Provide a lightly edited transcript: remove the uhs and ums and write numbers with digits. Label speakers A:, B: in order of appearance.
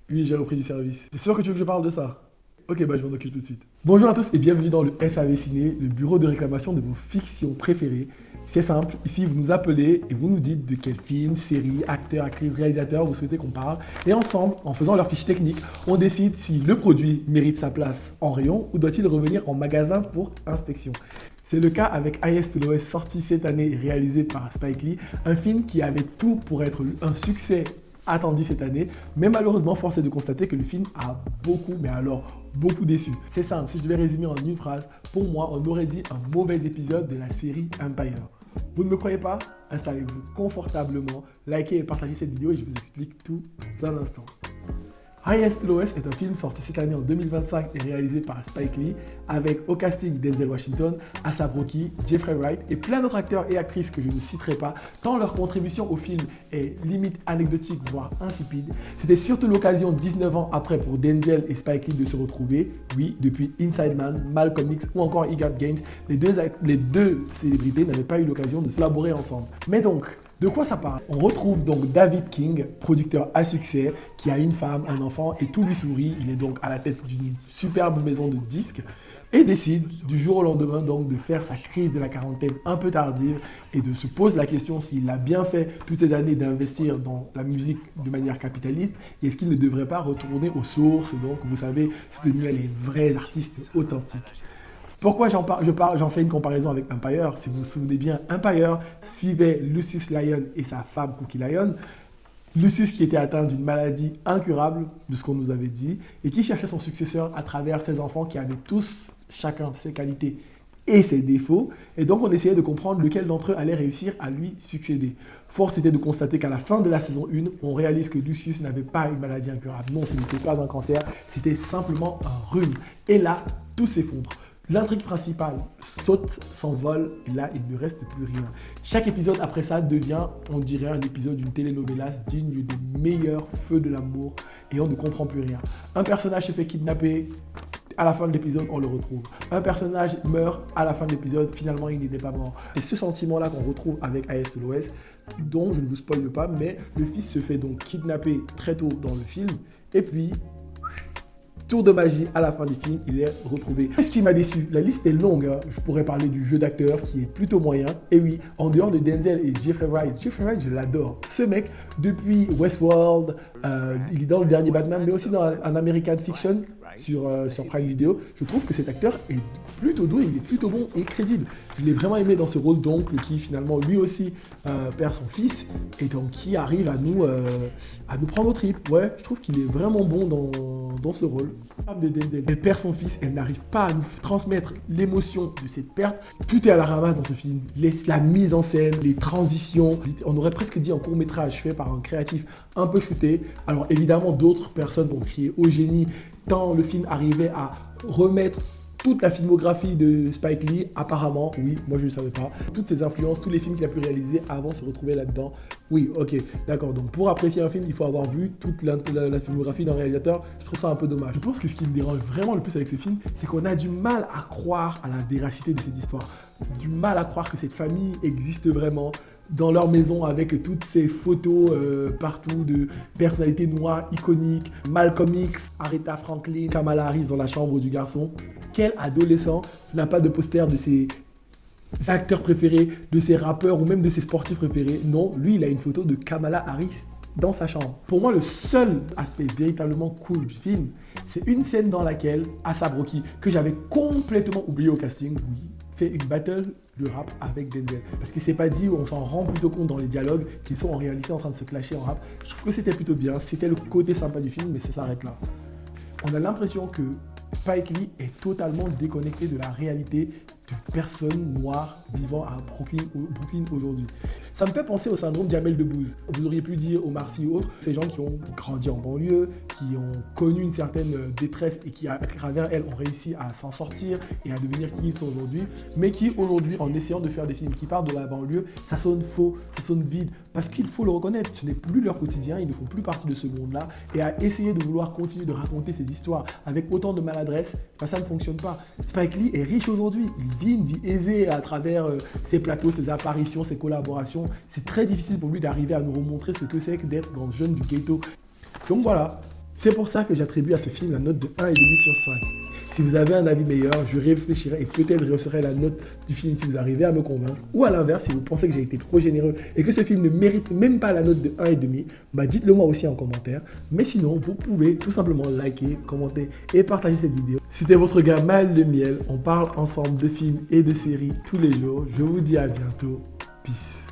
A: Oui, j'ai repris du service. T'es sûr que tu veux que je parle de ça? Ok, bah je m'en occupe tout de suite. Bonjour à tous et bienvenue dans le SAV Ciné, le bureau de réclamation de vos fictions préférées. C'est simple, ici vous nous appelez et vous nous dites de quel film, série, acteur, actrice, réalisateur vous souhaitez qu'on parle. Et ensemble, en faisant leur fiche technique, on décide si le produit mérite sa place en rayon ou doit-il revenir en magasin pour inspection. C'est le cas avec Highest to Lowest, sorti cette année et réalisé par Spike Lee, un film qui avait tout pour être un succès attendu cette année, mais malheureusement, force est de constater que le film a beaucoup, mais alors beaucoup déçu. C'est simple, si je devais résumer en une phrase, pour moi, on aurait dit un mauvais épisode de la série Empire. Vous ne me croyez pas? Installez-vous confortablement, likez et partagez cette vidéo et je vous explique tout dans un instant. Highest to Lowest est un film sorti cette année en 2025 et réalisé par Spike Lee avec au casting Denzel Washington, ASAP Rocky, Jeffrey Wright et plein d'autres acteurs et actrices que je ne citerai pas tant leur contribution au film est limite anecdotique voire insipide. C'était surtout l'occasion 19 ans après pour Denzel et Spike Lee de se retrouver. Oui, depuis Inside Man, Malcolm X ou encore He Got Games, les deux célébrités n'avaient pas eu l'occasion de collaborer ensemble. Mais donc, de quoi ça parle? On retrouve donc David King, producteur à succès, qui a une femme, un enfant et tout lui sourit. Il est donc à la tête d'une superbe maison de disques et décide du jour au lendemain donc de faire sa crise de la quarantaine un peu tardive et de se poser la question s'il a bien fait toutes ces années d'investir dans la musique de manière capitaliste et est-ce qu'il ne devrait pas retourner aux sources, donc vous savez, soutenir les vrais artistes authentiques. Pourquoi j'en fais une comparaison avec Empire? Si vous vous souvenez bien, Empire suivait Lucius Lyon et sa femme Cookie Lyon. Lucius qui était atteint d'une maladie incurable, de ce qu'on nous avait dit, et qui cherchait son successeur à travers ses enfants qui avaient tous, chacun, ses qualités et ses défauts. Et donc on essayait de comprendre lequel d'entre eux allait réussir à lui succéder. Force était de constater qu'à la fin de la saison 1, on réalise que Lucius n'avait pas une maladie incurable. Non, ce n'était pas un cancer, c'était simplement un rhume. Et là, tout s'effondre. L'intrigue principale saute, s'envole, et là, il ne reste plus rien. Chaque épisode après ça devient, on dirait, un épisode d'une telenovelas digne des meilleurs feux de l'amour, et on ne comprend plus rien. Un personnage se fait kidnapper, à la fin de l'épisode, on le retrouve. Un personnage meurt, à la fin de l'épisode, finalement, il n'était pas mort. Et ce sentiment-là qu'on retrouve avec Highest to Lowest, dont je ne vous spoile pas, mais le fils se fait donc kidnapper très tôt dans le film, et puis tour de magie, à la fin du film, il est retrouvé. Qu'est-ce qui m'a déçu? La liste est longue, hein. Je pourrais parler du jeu d'acteur qui est plutôt moyen. Et oui, en dehors de Denzel et Jeffrey Wright, je l'adore. Ce mec, depuis Westworld, il est dans le dernier Batman, mais aussi dans un American Fiction sur Prime Video. Je trouve que cet acteur est plutôt doué, il est plutôt bon et crédible. Je l'ai vraiment aimé dans ce rôle d'oncle qui finalement lui aussi perd son fils et donc qui arrive à nous prendre au trip. Ouais, je trouve qu'il est vraiment bon dans ce rôle. La femme de Denzel, elle perd son fils, elle n'arrive pas à nous transmettre l'émotion de cette perte. Tout est à la ramasse dans ce film. La mise en scène, les transitions, on aurait presque dit un court-métrage fait par un créatif un peu shooté. Alors évidemment, d'autres personnes vont crier au génie tant le film arrivait à remettre toute la filmographie de Spike Lee, apparemment, oui, moi je ne le savais pas. Toutes ses influences, tous les films qu'il a pu réaliser avant se retrouver là-dedans. Oui, ok, d'accord. Donc pour apprécier un film, il faut avoir vu toute la filmographie d'un réalisateur. Je trouve ça un peu dommage. Je pense que ce qui me dérange vraiment le plus avec ce film, c'est qu'on a du mal à croire à la véracité de cette histoire. Du mal à croire que cette famille existe vraiment dans leur maison avec toutes ces photos partout de personnalités noires iconiques, Malcolm X, Aretha Franklin, Kamala Harris dans la chambre du garçon. Quel adolescent n'a pas de poster de ses acteurs préférés, de ses rappeurs ou même de ses sportifs préférés? Non, lui, il a une photo de Kamala Harris dans sa chambre. Pour moi, le seul aspect véritablement cool du film, c'est une scène dans laquelle ASAP Rocky, que j'avais complètement oublié au casting, oui, fait une battle de rap avec Denzel. Parce que c'est pas dit, on s'en rend plutôt compte dans les dialogues qu'ils sont en réalité en train de se clasher en rap. Je trouve que c'était plutôt bien, c'était le côté sympa du film, mais ça s'arrête là. On a l'impression que Spike Lee est totalement déconnecté de la réalité de personnes noires vivant à Brooklyn aujourd'hui. Ça me fait penser au syndrome Jamel Debbouze. Vous auriez pu dire Omar Sy ou autres, ces gens qui ont grandi en banlieue, qui ont connu une certaine détresse et qui, à travers elle, ont réussi à s'en sortir et à devenir qui ils sont aujourd'hui, mais qui aujourd'hui, en essayant de faire des films qui partent de la banlieue, ça sonne faux, ça sonne vide, parce qu'il faut le reconnaître, ce n'est plus leur quotidien, ils ne font plus partie de ce monde-là, et à essayer de vouloir continuer de raconter ces histoires avec autant de maladresse, ça ne fonctionne pas. Spike Lee est riche aujourd'hui, il vit une vie aisée à travers ses plateaux, ses apparitions, ses collaborations. C'est très difficile pour lui d'arriver à nous remontrer ce que c'est que d'être dans le jeune du ghetto. Donc voilà, C'est pour ça que j'attribue à ce film la note de 1,5 sur 5. Si vous avez un avis meilleur, je réfléchirai et peut-être rehausserai la note du film si vous arrivez à me convaincre. Ou à l'inverse, si vous pensez que j'ai été trop généreux et que ce film ne mérite même pas la note de 1,5, bah dites-le moi aussi en commentaire. Mais sinon, vous pouvez tout simplement liker, commenter et partager cette vidéo. C'était votre gars Maël Le Miel. On parle ensemble de films et de séries tous les jours. Je vous dis à bientôt. Peace.